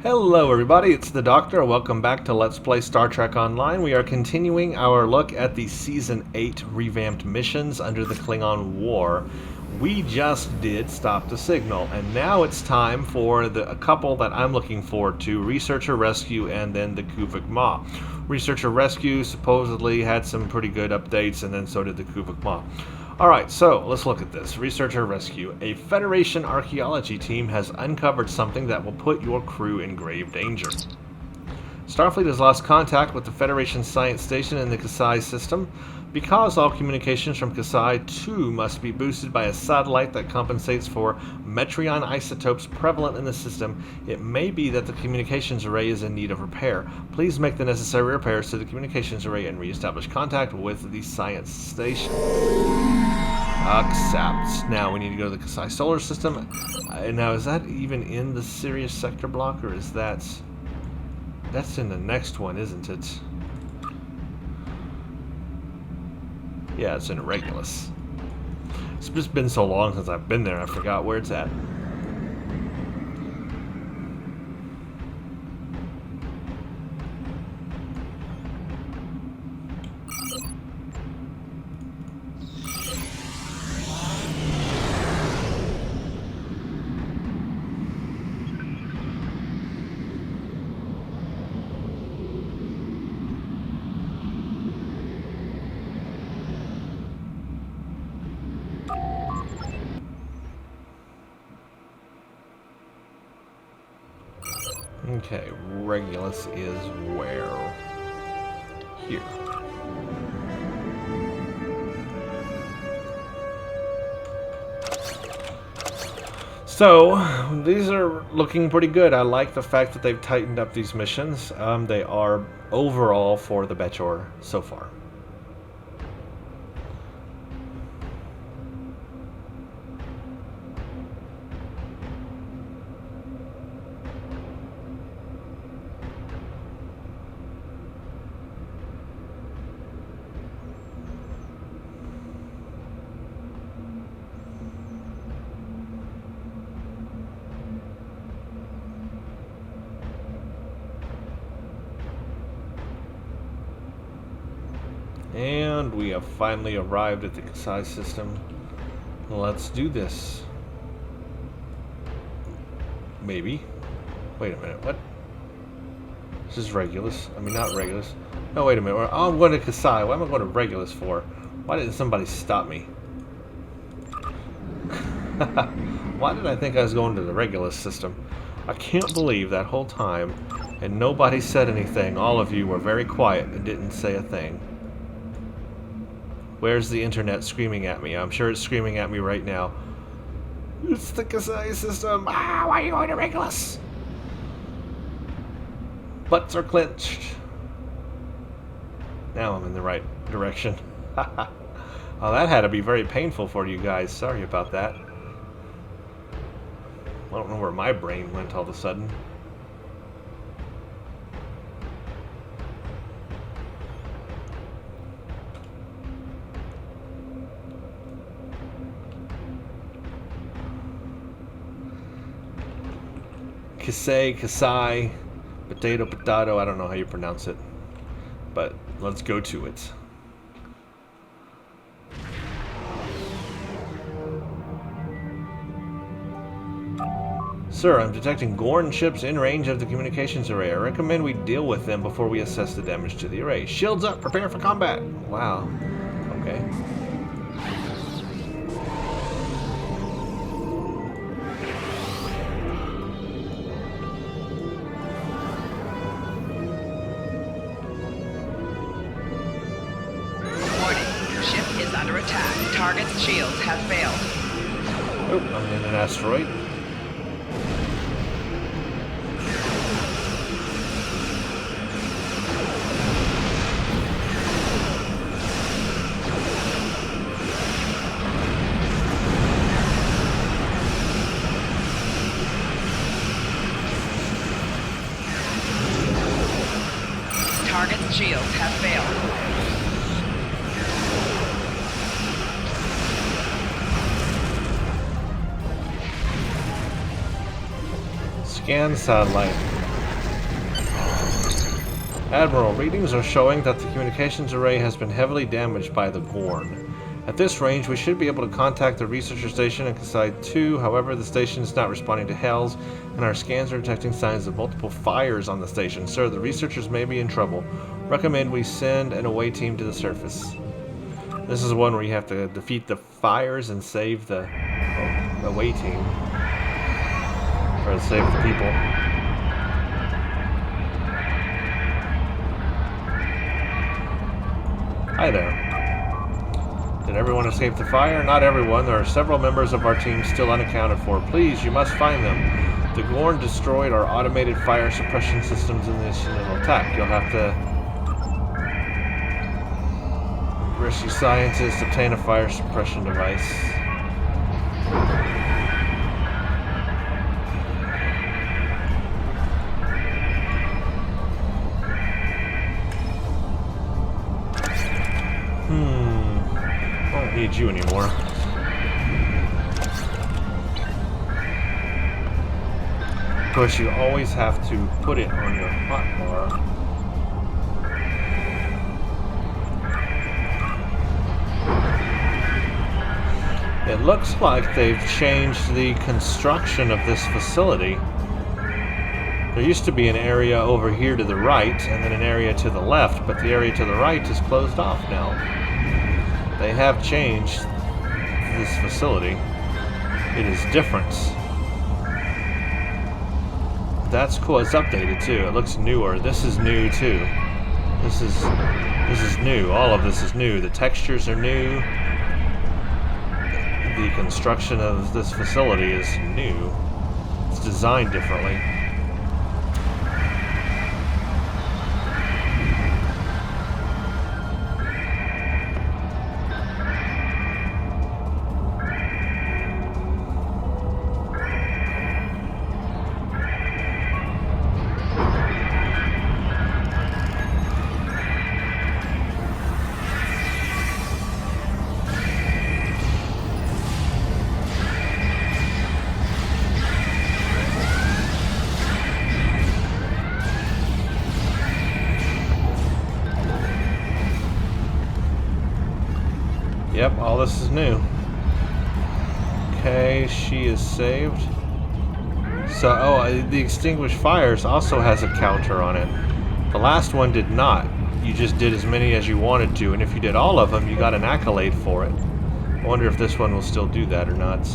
Hello everybody, it's the Doctor. Welcome back to Let's Play Star Trek Online. We are continuing our look at the Season 8 revamped missions under the Klingon War. We just did Stop the Signal, and now it's time for a couple that I'm looking forward to, Researcher Rescue and then the Kuvik Ma. Researcher Rescue supposedly had some pretty good updates, and then so did the Kuvik Ma. Alright, so let's look at this. Researcher Rescue. A Federation archaeology team has uncovered something that will put your crew in grave danger. Starfleet has lost contact with the Federation science station in the Casai system. Because all communications from Casai 2 must be boosted by a satellite that compensates for metrion isotopes prevalent in the system, it may be that the communications array is in need of repair. Please make the necessary repairs to the communications array and re-establish contact with the science station. Accept. Now we need to go to the Casai solar system. Now is that even in the Sirius sector block, or is that's in the next one, isn't it? Yeah, it's in Regulus. It's just been so long since I've been there, I forgot where it's at. Okay, Regulus is where? Here. So, these are looking pretty good. I like the fact that they've tightened up these missions. They are overall for the Bechor so far. And we have finally arrived at the Casai system. Let's do this. Maybe. Wait a minute, what? This is Regulus. I mean, not Regulus. No, wait a minute. Oh, I'm going to Casai. What am I going to Regulus for? Why didn't somebody stop me? Why did I think I was going to the Regulus system? I can't believe that whole time, and nobody said anything. All of you were very quiet and didn't say a thing. Where's the internet screaming at me? I'm sure it's screaming at me right now. It's the Casai system. Ah, why are you going to Regulus? Butts are clenched. Now I'm in the right direction. Oh, that had to be very painful for you guys. Sorry about that. I don't know where my brain went all of a sudden. Casai, potato, I don't know how you pronounce it, but let's go to it. Sir, I'm detecting Gorn ships in range of the communications array. I recommend we deal with them before we assess the damage to the array. Shields up, prepare for combat. Wow. Okay. Under attack. Target's shields have failed. Oh, I'm in an asteroid. Target's shields have failed. Scan satellite. Admiral, readings are showing that the communications array has been heavily damaged by the Gorn. At this range, we should be able to contact the researcher station in Casai 2. However, the station is not responding to hails, and our scans are detecting signs of multiple fires on the station. Sir, the researchers may be in trouble. Recommend we send an away team to the surface. This is one where you have to defeat the fires and save the away team. Or save the people. Hi there. Did everyone escape the fire? Not everyone. There are several members of our team still unaccounted for. Please, you must find them. The Gorn destroyed our automated fire suppression systems in this initial attack. You'll have to rescue scientists, obtain a fire suppression device. I don't need you anymore. Of course, you always have to put it on your hotbar. It looks like they've changed the construction of this facility. There used to be an area over here to the right, and then an area to the left, but the area to the right is closed off now. They have changed this facility. It is different. That's cool. It's updated too. It looks newer. This is new too. This is new. All of this is new. The textures are new. The construction of this facility is new. It's designed differently. Yep, all this is new. Okay, she is saved. So, the extinguished fires also has a counter on it. The last one did not. You just did as many as you wanted to, and if you did all of them, you got an accolade for it. I wonder if this one will still do that or not.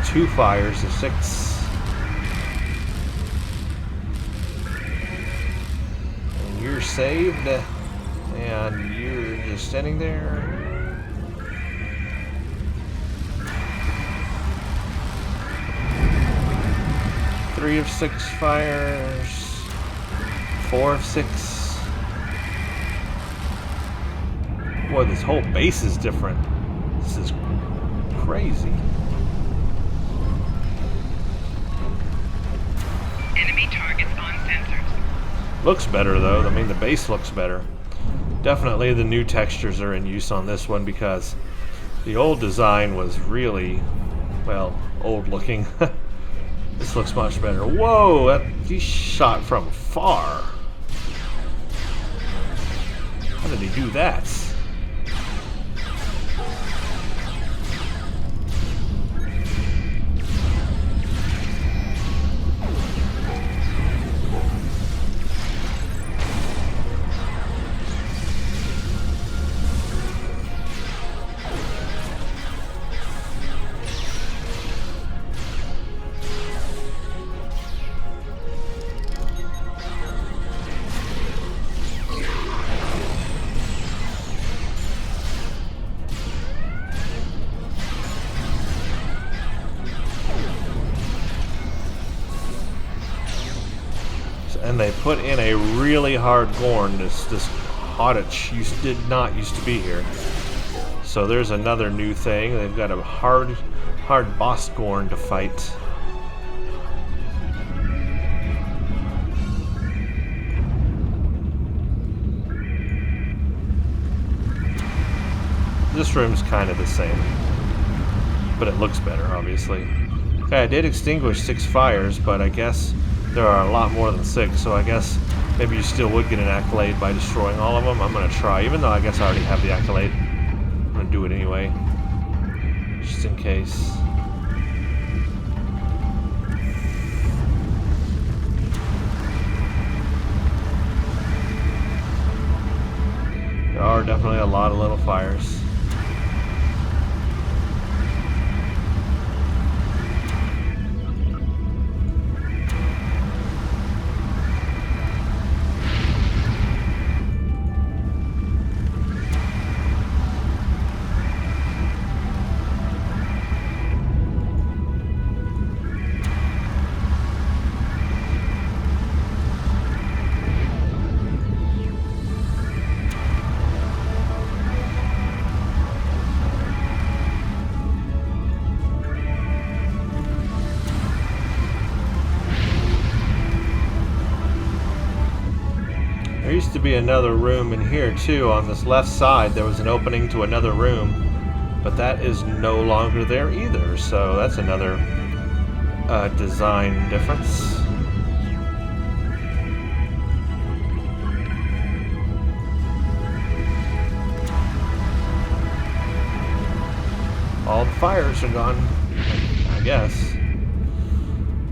Two fires to 6. And you're saved. And you're just standing there. Three of 6 fires. 4 of 6. Boy, this whole base is different. This is crazy. Enemy targets on sensors. Looks better though. I mean, the base looks better. Definitely the new textures are in use on this one because the old design was really, well, old looking. This looks much better. Whoa, he shot from far. How did he do that? And they put in a really hard Gorn. This Hodich did not used to be here. So there's another new thing. They've got a hard boss Gorn to fight. this room's kind of the same, but it looks better, obviously. Okay, I did extinguish 6 fires, but I guess there are a lot more than 6, so I guess maybe you still would get an accolade by destroying all of them. I'm gonna try, even though I guess I already have the accolade. I'm gonna do it anyway, just in case. There are definitely a lot of little fires. There used to be another room in here too. On this left side there was an opening to another room, but that is no longer there either, so that's another design difference. All the fires are gone, I guess.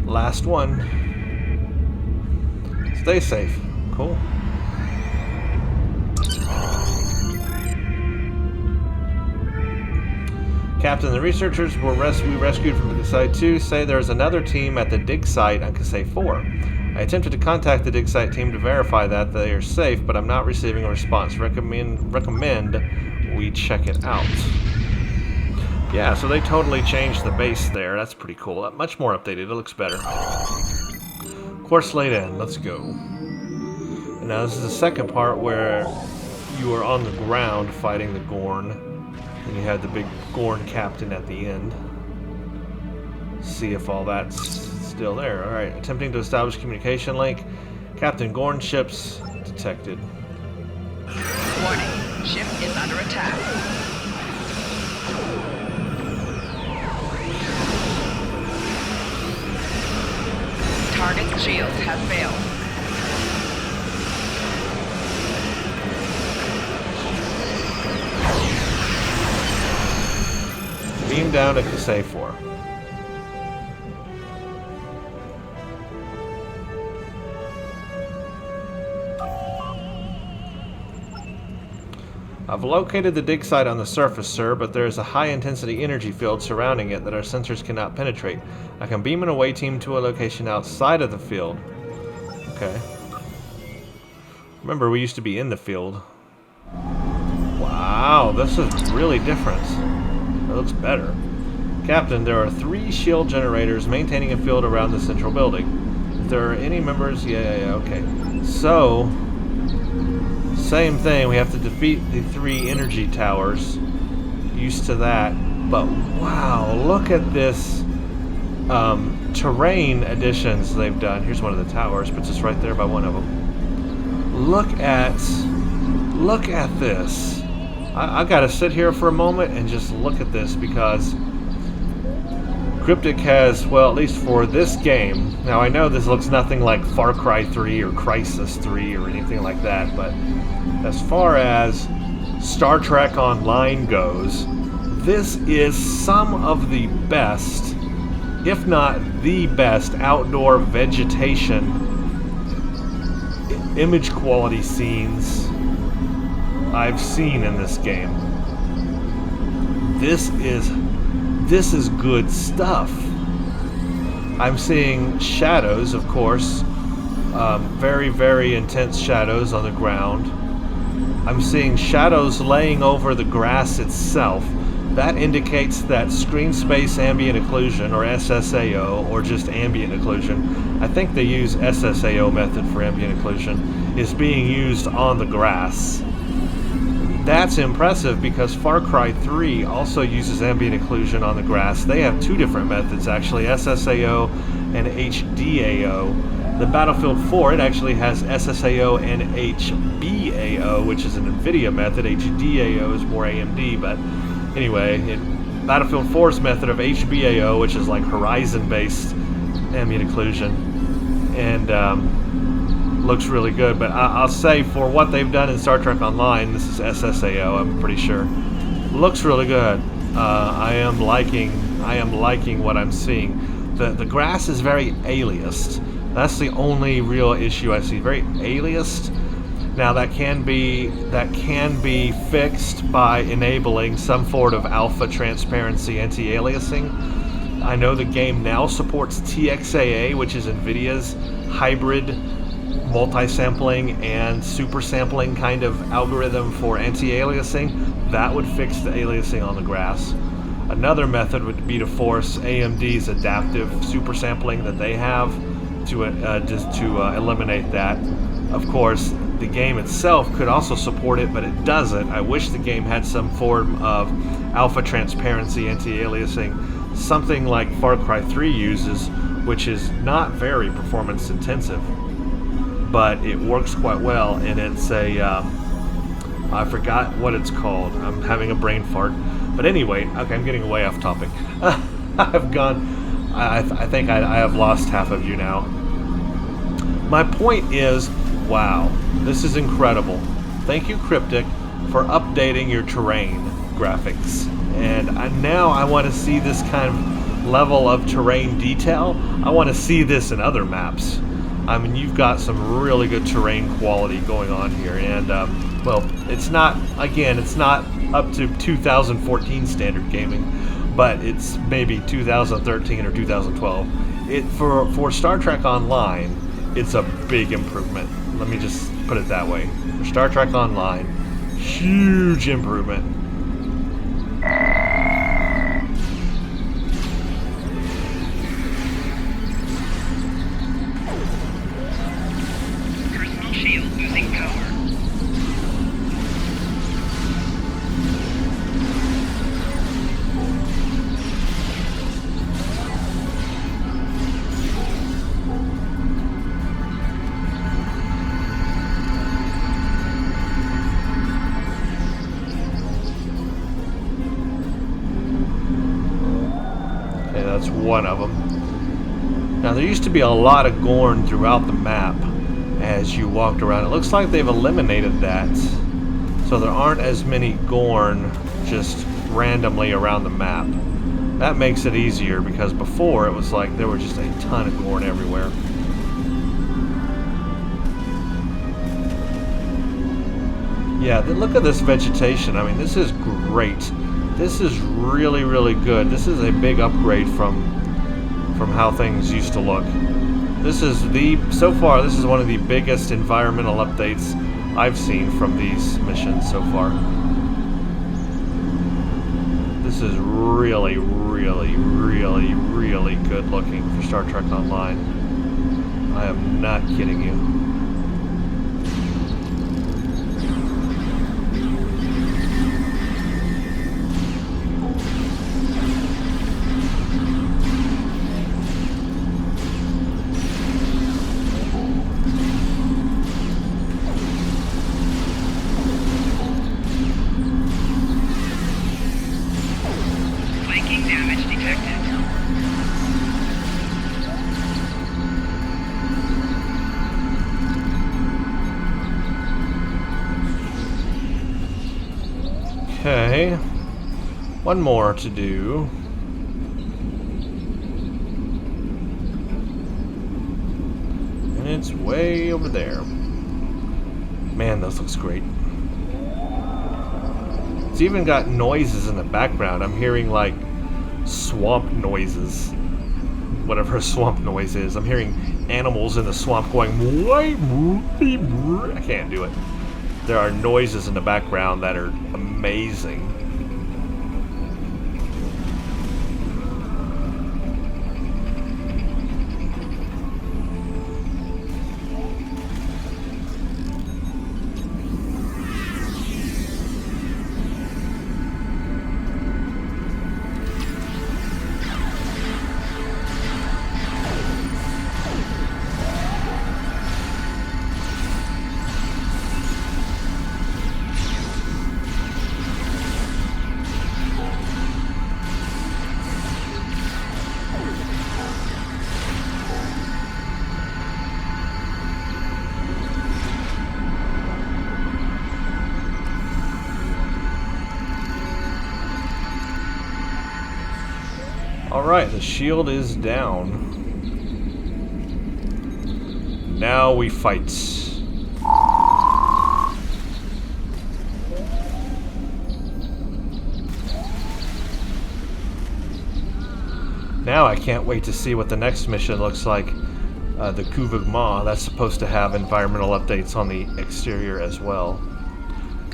Last one. Stay safe. Cool. Captain, the researchers we rescued from the Casai 2 say there's another team at the dig site on Casai 4. I attempted to contact the dig site team to verify that they are safe, but I'm not receiving a response. Recommend we check it out. Yeah, so they totally changed the base there. That's pretty cool. Much more updated. It looks better. Course laid in. Let's go. And now this is the second part where you are on the ground fighting the Gorn. And you have the big Gorn captain at the end. See if all that's still there. Alright, attempting to establish communication link. Captain Gorn ships detected. Warning, ship is under attack. Target's shields have failed. Beam down to Casai 4. I've located the dig site on the surface, sir, but there is a high-intensity energy field surrounding it that our sensors cannot penetrate. I can beam an away team to a location outside of the field. Okay. Remember, we used to be in the field. Wow, this is really different. That looks better. Captain, there are 3 shield generators maintaining a field around the central building. If there are any members... Yeah, okay. So, same thing. We have to defeat the 3 energy towers. Used to that. But, wow, look at this terrain additions they've done. Here's one of the towers. Puts us right there by one of them. Look at this. I gotta sit here for a moment and just look at this, because Cryptic has, well, at least for this game, now I know this looks nothing like Far Cry 3 or Crysis 3 or anything like that, but as far as Star Trek Online goes, this is some of the best, if not the best, outdoor vegetation, image quality scenes I've seen in this game. This is good stuff. I'm seeing shadows, of course, very, very intense shadows on the ground. I'm seeing shadows laying over the grass itself. That indicates that screen space ambient occlusion, or SSAO, or just ambient occlusion, I think they use SSAO method for ambient occlusion, is being used on the grass. That's impressive because Far Cry 3 also uses ambient occlusion on the grass. They have 2 different methods actually, SSAO and HDAO. The Battlefield 4, it actually has SSAO and HBAO, which is an NVIDIA method. HDAO is more AMD, but anyway, Battlefield 4's method of HBAO, which is like horizon-based ambient occlusion, and looks really good. But I'll say for what they've done in Star Trek Online, this is SSAO, I'm pretty sure. Looks really good. I am liking what I'm seeing. The grass is very aliased. That's the only real issue I see. Very aliased. Now that can be fixed by enabling some sort of alpha transparency anti-aliasing. I know the game now supports TXAA, which is NVIDIA's hybrid multi-sampling and super sampling kind of algorithm for anti-aliasing. That would fix the aliasing on the grass. Another method would be to force AMD's adaptive super sampling that they have to eliminate that. Of course, the game itself could also support it, but it doesn't. I wish the game had some form of alpha transparency anti-aliasing, something like Far Cry 3 uses, which is not very performance intensive, but it works quite well, and it's a I forgot what it's called. I'm having a brain fart. But anyway, okay, I'm getting way off topic. I've gone, I think I have lost half of you now. My point is, wow, this is incredible. Thank you, Cryptic, for updating your terrain graphics. And now I want to see this kind of level of terrain detail. I want to see this in other maps. I mean, you've got some really good terrain quality going on here. And, well, it's not up to 2014 standard gaming, but it's maybe 2013 or 2012. For Star Trek Online, it's a big improvement. Let me just put it that way. For Star Trek Online, huge improvement. Personal shield losing power. That's one of them. Now, there used to be a lot of Gorn throughout the map as you walked around. It looks like they've eliminated that, so there aren't as many Gorn just randomly around the map. That makes it easier, because before it was like there were just a ton of Gorn everywhere. Yeah, look at this vegetation. I mean, this is great. This is really, really good. This is a big upgrade from how things used to look. So far, this is one of the biggest environmental updates I've seen from these missions so far. This is really, really, really, really good looking for Star Trek Online. I am not kidding you. Okay, one more to do. And it's way over there. Man, this looks great. It's even got noises in the background. I'm hearing like swamp noises. Whatever a swamp noise is. I'm hearing animals in the swamp going, I can't do it. There are noises in the background that are amazing. Alright, the shield is down. Now we fight. Now I can't wait to see what the next mission looks like. The Kuvugma, that's supposed to have environmental updates on the exterior as well.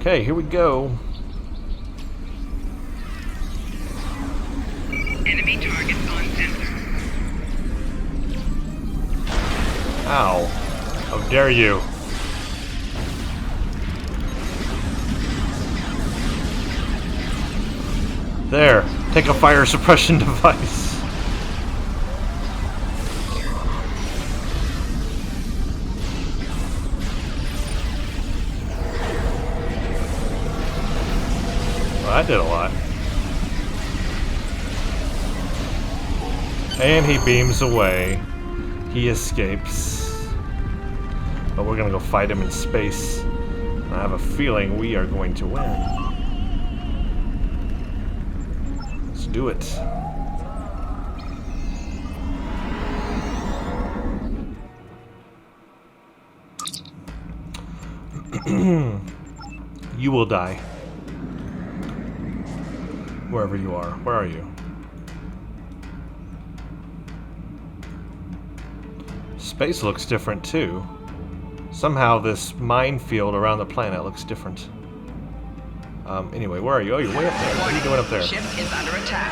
Okay, here we go. Enemy targets on sensor. Ow. How dare you? There. Take a fire suppression device. Well, that did a lot. And he beams away. He escapes. But we're gonna go fight him in space. I have a feeling we are going to win. Let's do it. You will die. Wherever you are. Where are you? Space looks different too. Somehow this minefield around the planet looks different. Anyway, where are you? Oh, you're way up there. What are you doing up there? Ship is under attack.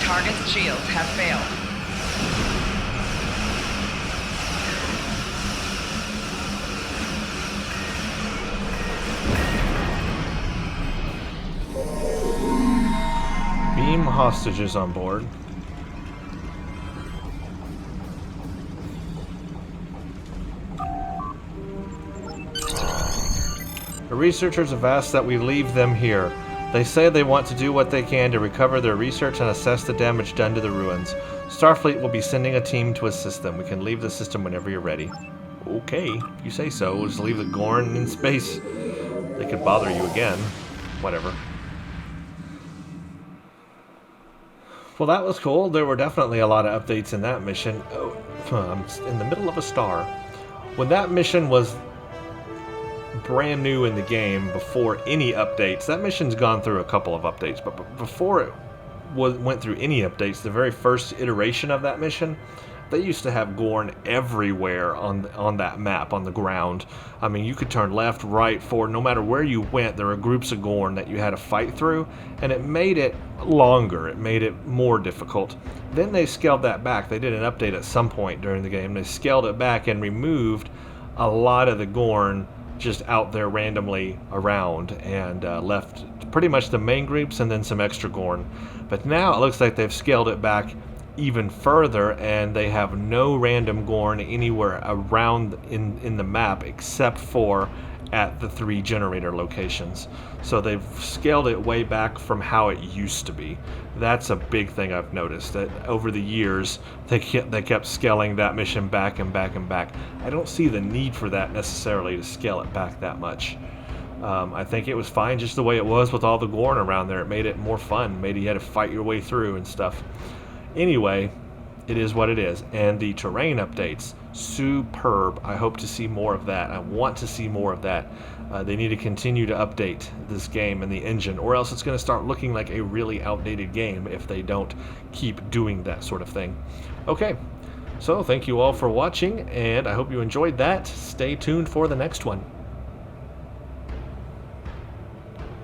Target's shields have failed. Beam hostages on board. The researchers have asked that we leave them here. They say they want to do what they can to recover their research and assess the damage done to the ruins. Starfleet will be sending a team to assist them. We can leave the system whenever you're ready. Okay, if you say so. We'll just leave the Gorn in space. They could bother you again. Whatever. Well, that was cool. There were definitely a lot of updates in that mission. Oh, I'm in the middle of a star. When that mission was brand new in the game, before any updates, that mission's gone through a couple of updates, but before it went through any updates, the very first iteration of that mission, they used to have Gorn everywhere on that map, on the ground. I mean, you could turn left, right, forward, no matter where you went, there were groups of Gorn that you had to fight through, and it made it longer, it made it more difficult. Then they scaled that back. They did an update at some point during the game. They scaled it back and removed a lot of the Gorn just out there randomly around, and left pretty much the main groups and then some extra Gorn. But now it looks like they've scaled it back even further, and they have no random Gorn anywhere around in the map except for at the 3 generator locations. So they've scaled it way back from how it used to be. That's a big thing I've noticed, that over the years they kept scaling that mission back and back and back. I don't see the need for that necessarily, to scale it back that much. I think it was fine just the way it was with all the Gorn around there. It made it more fun. Maybe you had to fight your way through and stuff. Anyway, it is what it is. And the terrain updates, superb. I hope to see more of that. I want to see more of that. They need to continue to update this game and the engine, or else it's going to start looking like a really outdated game if they don't keep doing that sort of thing. Okay, so thank you all for watching, and I hope you enjoyed that. Stay tuned for the next one.